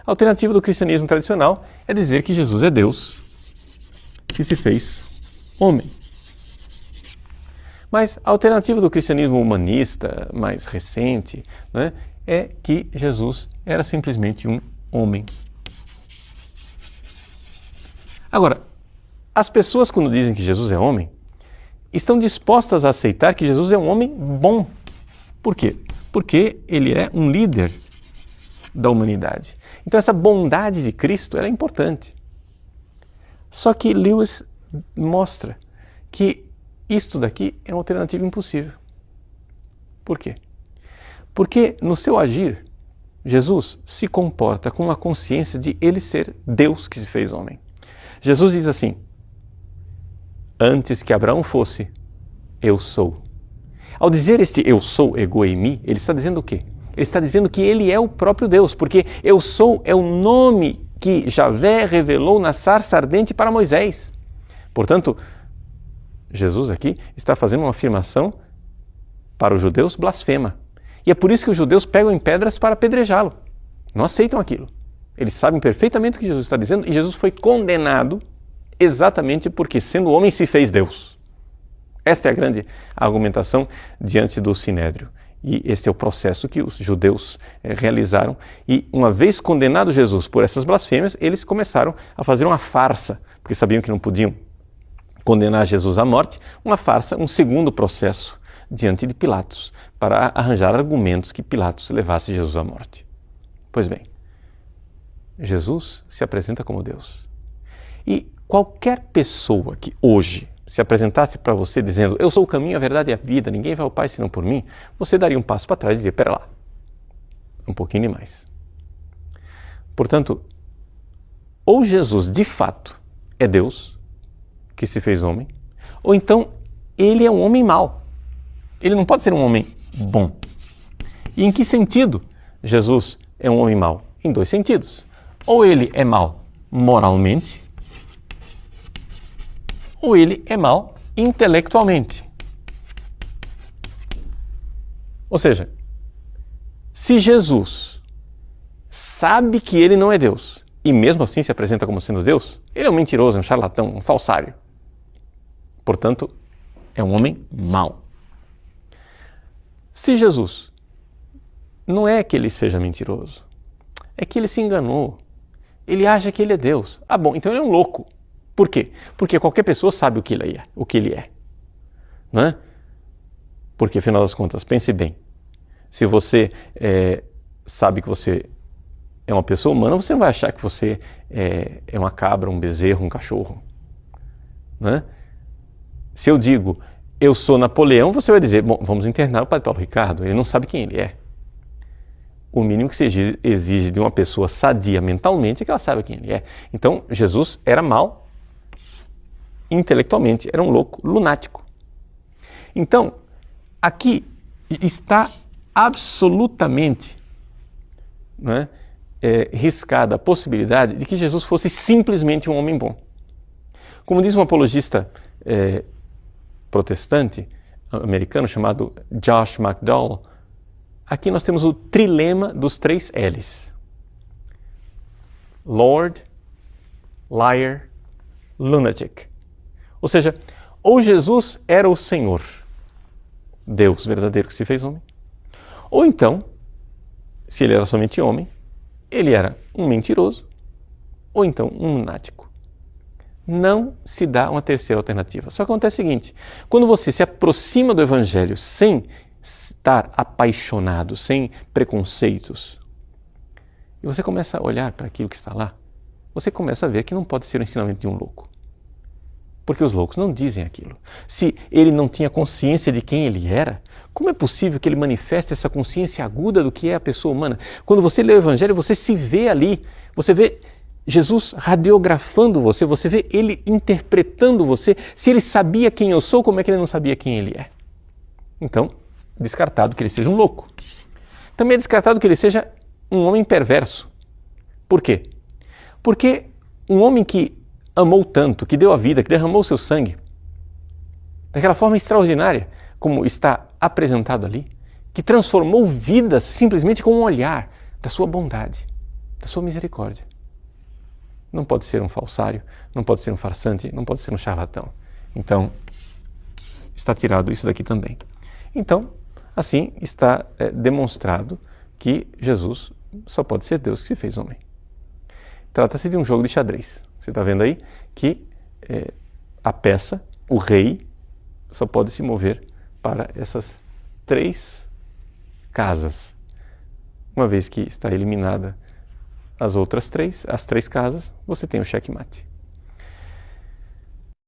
A alternativa do cristianismo tradicional é dizer que Jesus é Deus que se fez homem. Mas a alternativa do cristianismo humanista, mais recente, né, é que Jesus era simplesmente um homem. Agora, as pessoas, quando dizem que Jesus é homem, estão dispostas a aceitar que Jesus é um homem bom. Por quê? Porque ele é um líder da humanidade. Então essa bondade de Cristo ela é importante. Só que Lewis mostra que isto daqui é uma alternativa impossível. Por quê? Porque no seu agir, Jesus se comporta com a consciência de ele ser Deus que se fez homem. Jesus diz assim: antes que Abraão fosse, eu sou. Ao dizer este eu sou, ego eimi, ele está dizendo o quê? Ele está dizendo que ele é o próprio Deus, porque eu sou é o nome que Javé revelou na sarça ardente para Moisés. Portanto, Jesus aqui está fazendo uma afirmação para os judeus blasfema. E é por isso que os judeus pegam em pedras para apedrejá-lo. Não aceitam aquilo. Eles sabem perfeitamente o que Jesus está dizendo e Jesus foi condenado exatamente porque, sendo homem, se fez Deus. Esta é a grande argumentação diante do Sinédrio. E esse é o processo que os judeus realizaram. E uma vez condenado Jesus por essas blasfêmias, eles começaram a fazer uma farsa, porque sabiam que não podiam condenar Jesus à morte, uma farsa, um segundo processo diante de Pilatos, para arranjar argumentos que Pilatos levasse Jesus à morte. Pois bem, Jesus se apresenta como Deus. E qualquer pessoa que hoje se apresentasse para você dizendo eu sou o caminho, a verdade e a vida, ninguém vai ao Pai senão por mim, você daria um passo para trás e dizia, pera lá, um pouquinho demais. Portanto, ou Jesus de fato é Deus que se fez homem, ou então ele é um homem mau. Ele não pode ser um homem bom. E em que sentido Jesus é um homem mau? Em dois sentidos. Ou ele é mau moralmente, ou ele é mau intelectualmente. Ou seja, se Jesus sabe que ele não é Deus e mesmo assim se apresenta como sendo Deus, ele é um mentiroso, um charlatão, um falsário. Portanto, é um homem mau. Se Jesus não é que ele seja mentiroso, é que ele se enganou. Ele acha que ele é Deus. Ah, bom, então ele é um louco. Por quê? Porque qualquer pessoa sabe o que ele é. Não é? Porque, afinal das contas, pense bem. Se você sabe que você é uma pessoa humana, você não vai achar que você é uma cabra, um bezerro, um cachorro. Não é? Se eu digo, eu sou Napoleão, você vai dizer, bom, vamos internar o Padre Paulo Ricardo. Ele não sabe quem ele é. O mínimo que se exige de uma pessoa sadia mentalmente é que ela saiba quem ele é. Então, Jesus era mau intelectualmente, era um louco, lunático. Então, aqui está absolutamente riscada a possibilidade de que Jesus fosse simplesmente um homem bom. Como diz um apologista protestante americano chamado Josh McDowell, aqui nós temos o trilema dos 3 L's. Lord, Liar, Lunatic. Ou seja, ou Jesus era o Senhor, Deus verdadeiro que se fez homem, ou então, se ele era somente homem, ele era um mentiroso, ou então um lunático. Não se dá uma terceira alternativa. Só que acontece o seguinte, quando você se aproxima do Evangelho sem estar apaixonado, sem preconceitos, e você começa a olhar para aquilo que está lá, você começa a ver que não pode ser o ensinamento de um louco. Porque os loucos não dizem aquilo. Se ele não tinha consciência de quem ele era, como é possível que ele manifeste essa consciência aguda do que é a pessoa humana? Quando você lê o Evangelho, você se vê ali, você vê Jesus radiografando você, você vê ele interpretando você. Se ele sabia quem eu sou, como é que ele não sabia quem ele é? Então, descartado que ele seja um louco. Também é descartado que ele seja um homem perverso. Por quê? Porque um homem que amou tanto, que deu a vida, que derramou seu sangue, daquela forma extraordinária, como está apresentado ali, que transformou vidas simplesmente com um olhar da sua bondade. da sua misericórdia. Não pode ser um falsário, não pode ser um farsante, não pode ser um charlatão. Então, está tirado isso daqui também. Então, assim está demonstrado que Jesus só pode ser Deus que se fez homem. Trata-se de um jogo de xadrez. Você está vendo aí que a peça, o rei, só pode se mover para essas 3 casas. Uma vez que está eliminada as outras 3, as 3 casas, você tem o checkmate.